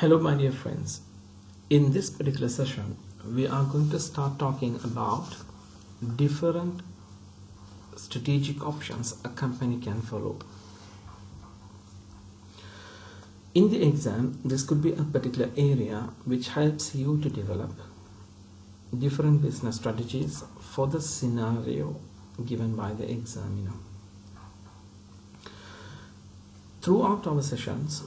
Hello my dear friends, in this particular session we are going to start talking about different strategic options a company can follow. In the exam, this could be a particular area which helps you to develop different business strategies for the scenario given by the examiner. Throughout our sessions,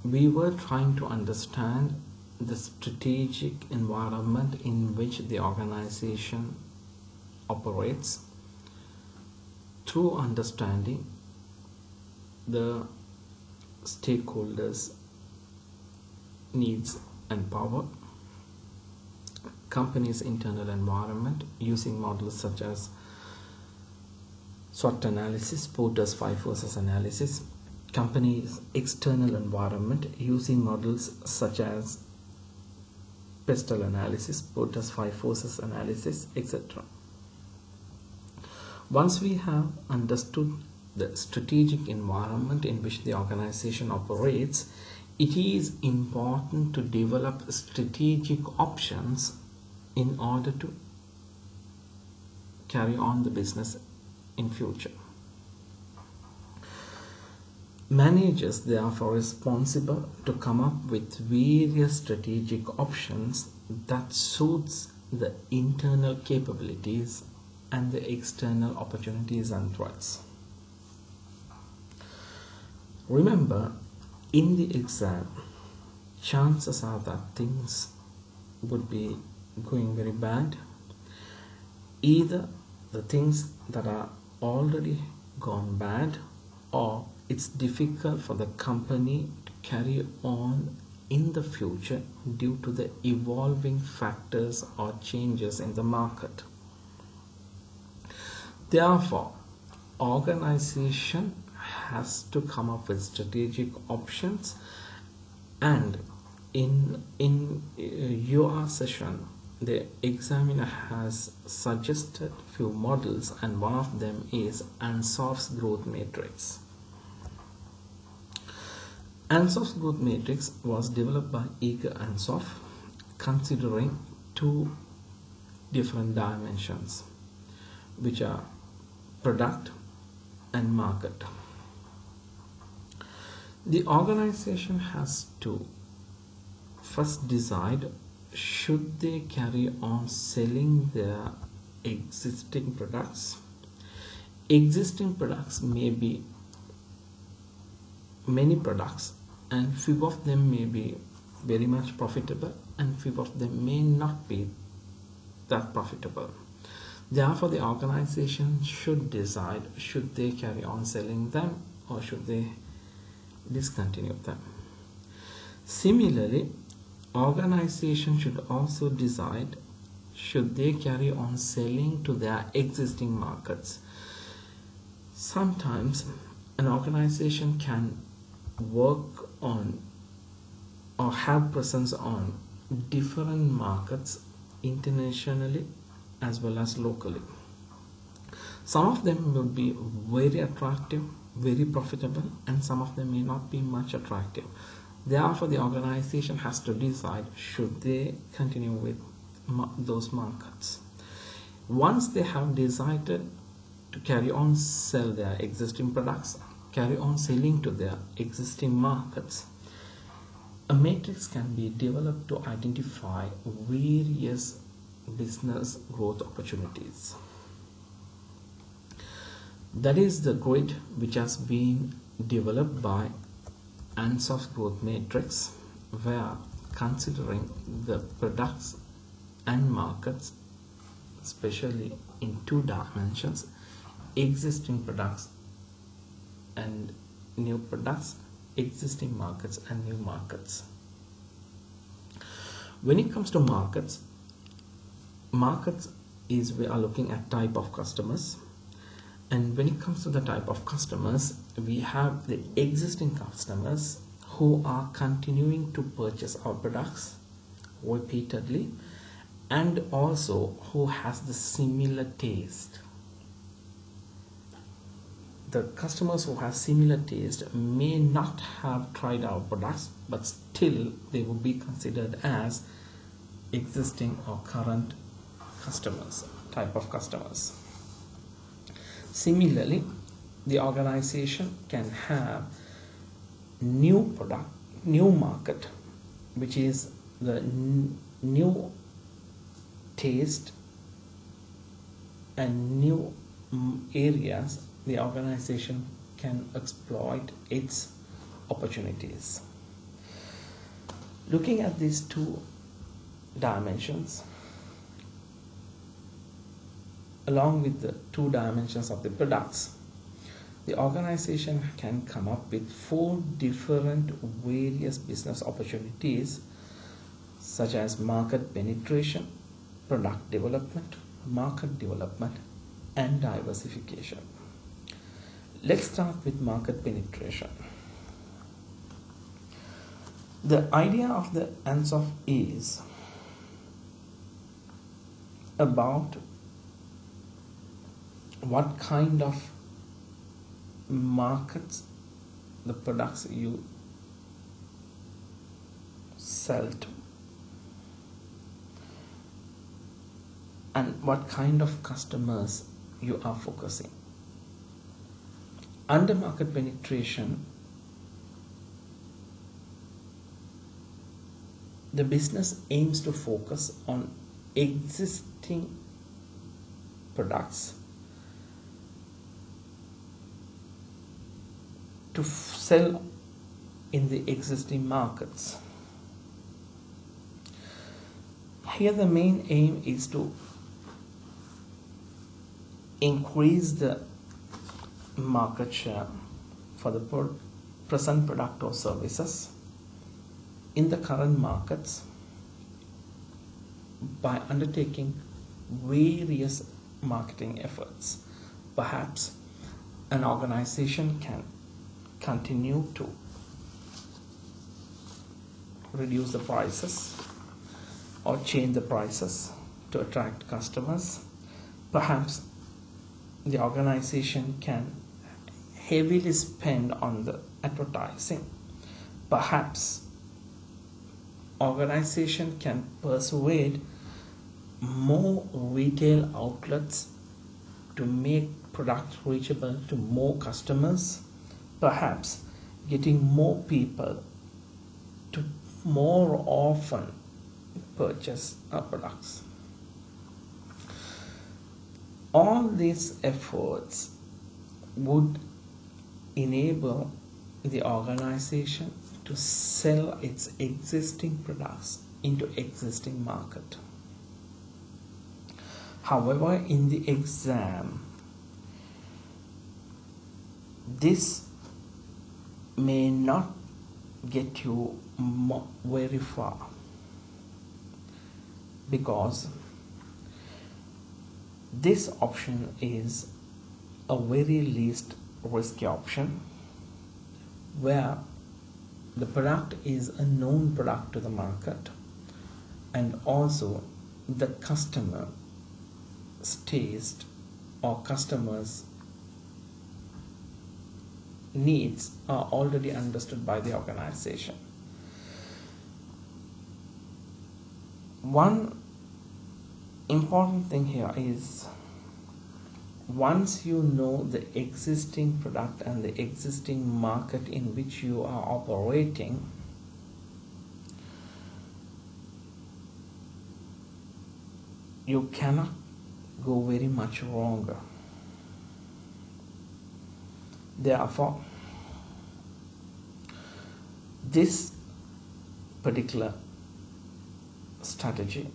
we were trying to understand the strategic environment in which the organization operates through understanding the stakeholders' needs and power, company's internal environment using models such as SWOT analysis, Porter's 5 forces analysis, company's external environment using models such as pestle analysis, Porter's 5 forces analysis, etc. Once we have understood the strategic environment in which the organization operates, it is important to develop strategic options in order to carry on the business in future. Managers therefore responsible to come up with various strategic options that suits the internal capabilities and the external opportunities and threats. Remember, in the exam, chances are that things would be going very bad. Either the things that are already gone bad, or it's difficult for the company to carry on in the future due to the evolving factors or changes in the market. Therefore, organization has to come up with strategic options, and in your session the examiner has suggested few models, and one of them is Ansoff's growth matrix. Ansoff's growth matrix was developed by Ansoff, considering two different dimensions, which are product and market. The organization has to first decide should they carry on selling their existing products. Existing products may be many products, and few of them may be very much profitable and few of them may not be that profitable. Therefore, the organization should decide should they carry on selling them or should they discontinue them. Similarly, organization should also decide should they carry on selling to their existing markets. Sometimes an organization can work on or have presence on different markets internationally as well as locally. Some of them will be very attractive, very profitable, and some of them may not be much attractive. Therefore, the organization has to decide should they continue with those markets. Once they have decided to carry on sell their existing products, carry on selling to their existing markets, a matrix can be developed to identify various business growth opportunities. That is the grid which has been developed by Ansoff's growth matrix, where considering the products and markets, especially in two dimensions, existing products and new products, existing markets and new markets. When it comes to markets is we are looking at type of customers, and when it comes to the type of customers, we have the existing customers who are continuing to purchase our products repeatedly and also who has the similar taste. the customers who have similar taste may not have tried our products, but still they will be considered as existing or current customers, type of customers. Similarly, the organization can have new product, new market, which is the new taste and new areas the organization can exploit its opportunities. Looking at these two dimensions, along with the two dimensions of the products, the organization can come up with 4 different various business opportunities, such as market penetration, product development, market development, and diversification. Let's start with market penetration. The idea of the Ansoff is about what kind of markets the products you sell to, and what kind of customers you are focusing. Under market penetration, the business aims to focus on existing products to sell in the existing markets. Here the main aim is to increase the market share for the present product or services in the current markets by undertaking various marketing efforts. Perhaps an organization can continue to reduce the prices or change the prices to attract customers. Perhaps the organization can heavily spend on the advertising. Perhaps organization can persuade more retail outlets to make products reachable to more customers. Perhaps getting more people to more often purchase our products. All these efforts would enable the organization to sell its existing products into existing market. However, in the exam, this may not get you very far, because this option is a very least risky option, where the product is a known product to the market, and also the customer's taste or customers' needs are already understood by the organization. One important thing here is, once you know the existing product and the existing market in which you are operating, you cannot go very much wrong. Therefore, this particular strategy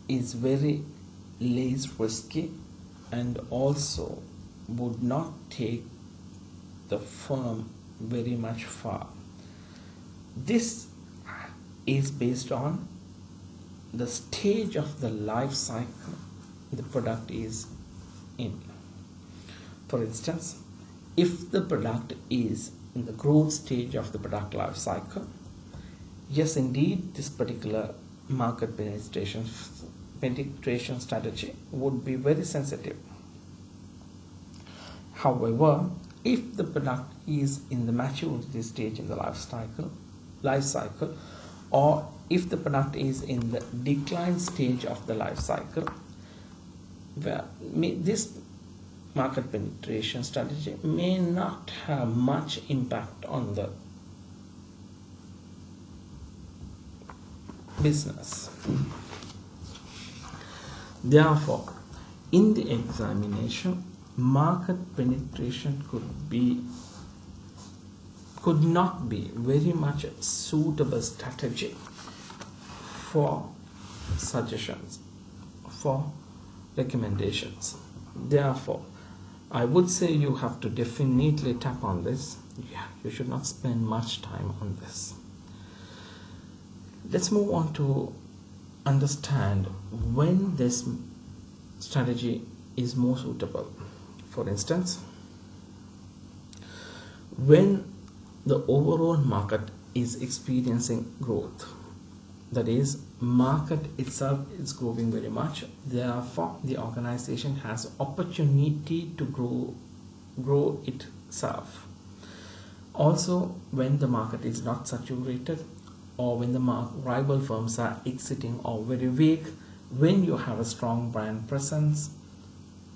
is very less risky and also would not take the firm very much far. This is based on the stage of the life cycle the product is in. For instance, if the product is in the growth stage of the product life cycle, yes, indeed, this particular market penetration strategy would be very sensitive. However, if the product is in the maturity stage in the life cycle, or if the product is in the decline stage of the life cycle, where this market penetration strategy may not have much impact on the business. Therefore, in the examination, market penetration could not be very much a suitable strategy for suggestions, for recommendations. Therefore, I would say you have to definitely tap on this. Yeah, you should not spend much time on this. Let's move on to understand when this strategy is more suitable. For instance, when the overall market is experiencing growth, that is, market itself is growing very much, therefore the organization has opportunity to grow itself. Also, when the market is not saturated, or when the rival firms are exiting or very weak, when you have a strong brand presence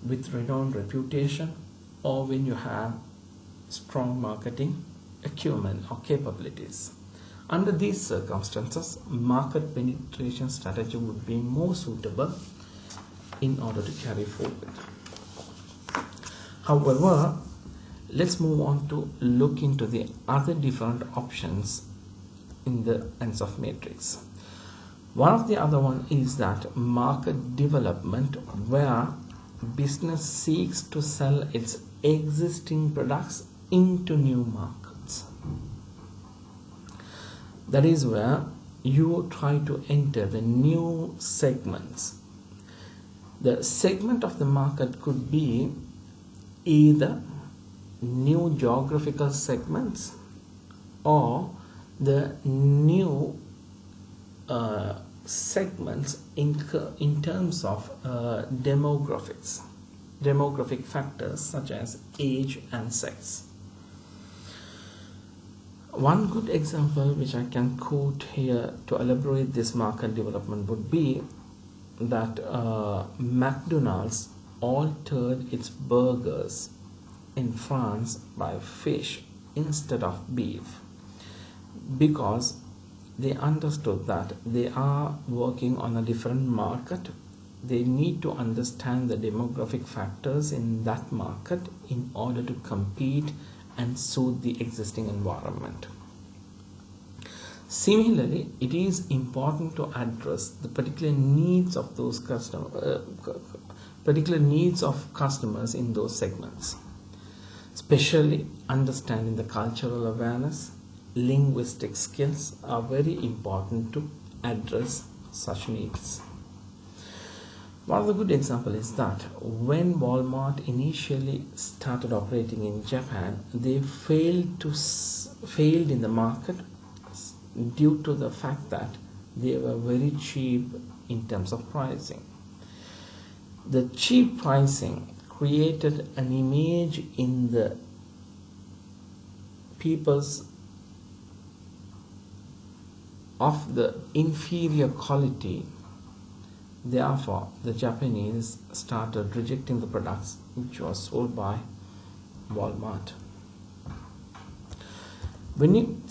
with renowned reputation, or when you have strong marketing acumen or capabilities. Under these circumstances, market penetration strategy would be more suitable in order to carry forward. However, let's move on to look into the other different options in the Ansoff Matrix. One of the other one is that market development, where business seeks to sell its existing products into new markets. That is where you try to enter the new segments. The segment of the market could be either new geographical segments or the new segments in terms of demographic factors such as age and sex. One good example which I can quote here to elaborate this market development would be that McDonald's altered its burgers in France by fish instead of beef, because they understood that they are working on a different market. They need to understand the demographic factors in that market in order to compete and suit the existing environment. Similarly, it is important to address the particular needs of those customers in those segments, especially understanding the cultural awareness. Linguistic skills are very important to address such needs. One of the good example is that when Walmart initially started operating in Japan, they failed in the market due to the fact that they were very cheap in terms of pricing. The cheap pricing created an image in the people's of the inferior quality. Therefore, the Japanese started rejecting the products which were sold by Walmart. When you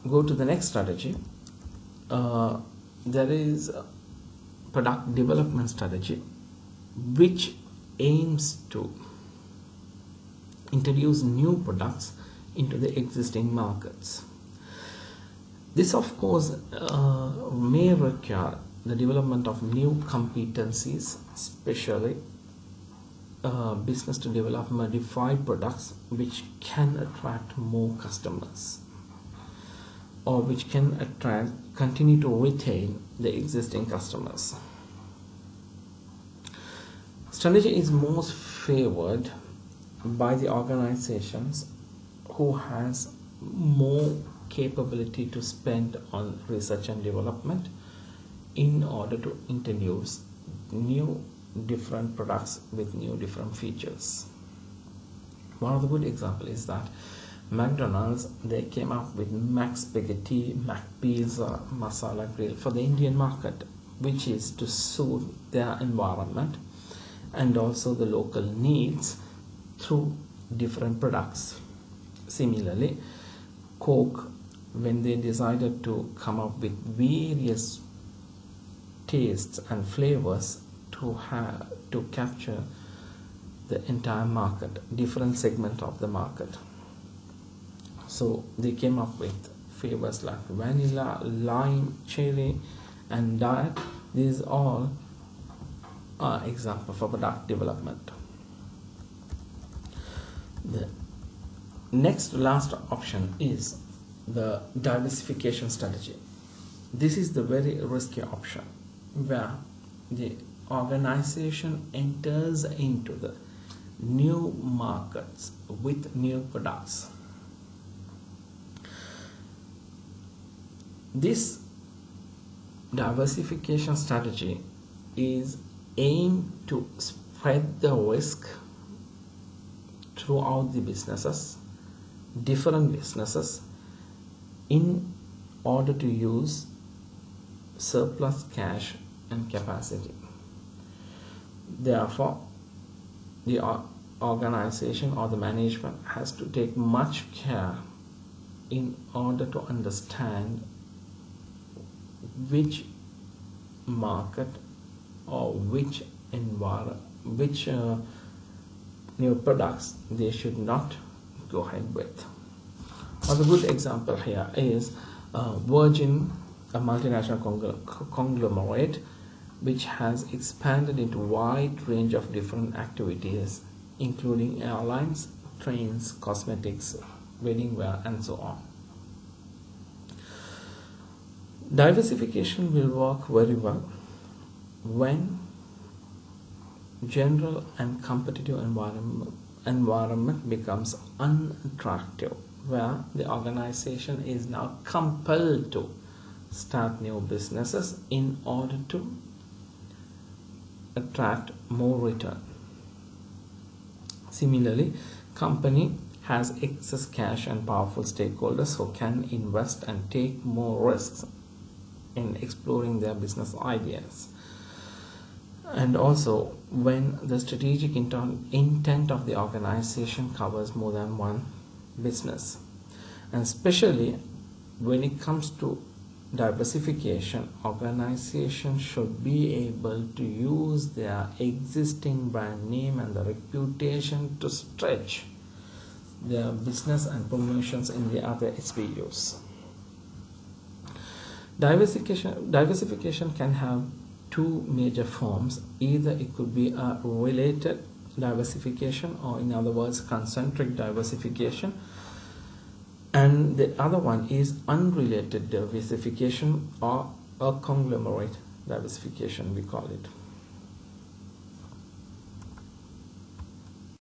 go to the next strategy, there is a product development strategy which aims to introduce new products into the existing markets. This, of course, may require the development of new competencies, especially business to develop modified products which can attract more customers, or which can continue to retain the existing customers. Strategy is most favored by the organizations who has more capability to spend on research and development in order to introduce new different products with new different features. One of the good example is that McDonald's, they came up with Mac Spaghetti, Mac Pizza, Masala Grill for the Indian market, which is to suit their environment and also the local needs through different products. Similarly, Coke, when they decided to come up with various tastes and flavors to capture the entire market, different segment of the market. So they came up with flavors like vanilla, lime, cherry, and diet. These all are examples for product development. The last option is the diversification strategy. This is the very risky option where the organization enters into the new markets with new products. This diversification strategy is aimed to spread the risk throughout the different businesses, in order to use surplus cash and capacity. Therefore, the organization or the management has to take much care in order to understand which market or which new products they should not go ahead with. One good example here is Virgin, a multinational conglomerate which has expanded into a wide range of different activities, including airlines, trains, cosmetics, wedding wear, and so on. Diversification will work very well when general and competitive environment becomes unattractive, where the organization is now compelled to start new businesses in order to attract more return. Similarly, company has excess cash and powerful stakeholders who can invest and take more risks in exploring their business ideas. And also when the strategic intent of the organization covers more than one business. And especially when it comes to diversification, organizations should be able to use their existing brand name and the reputation to stretch their business and promotions in the other SBUs. Diversification can have two major forms. Either it could be a related diversification, or in other words concentric diversification, and the other one is unrelated diversification, or a conglomerate diversification we call it.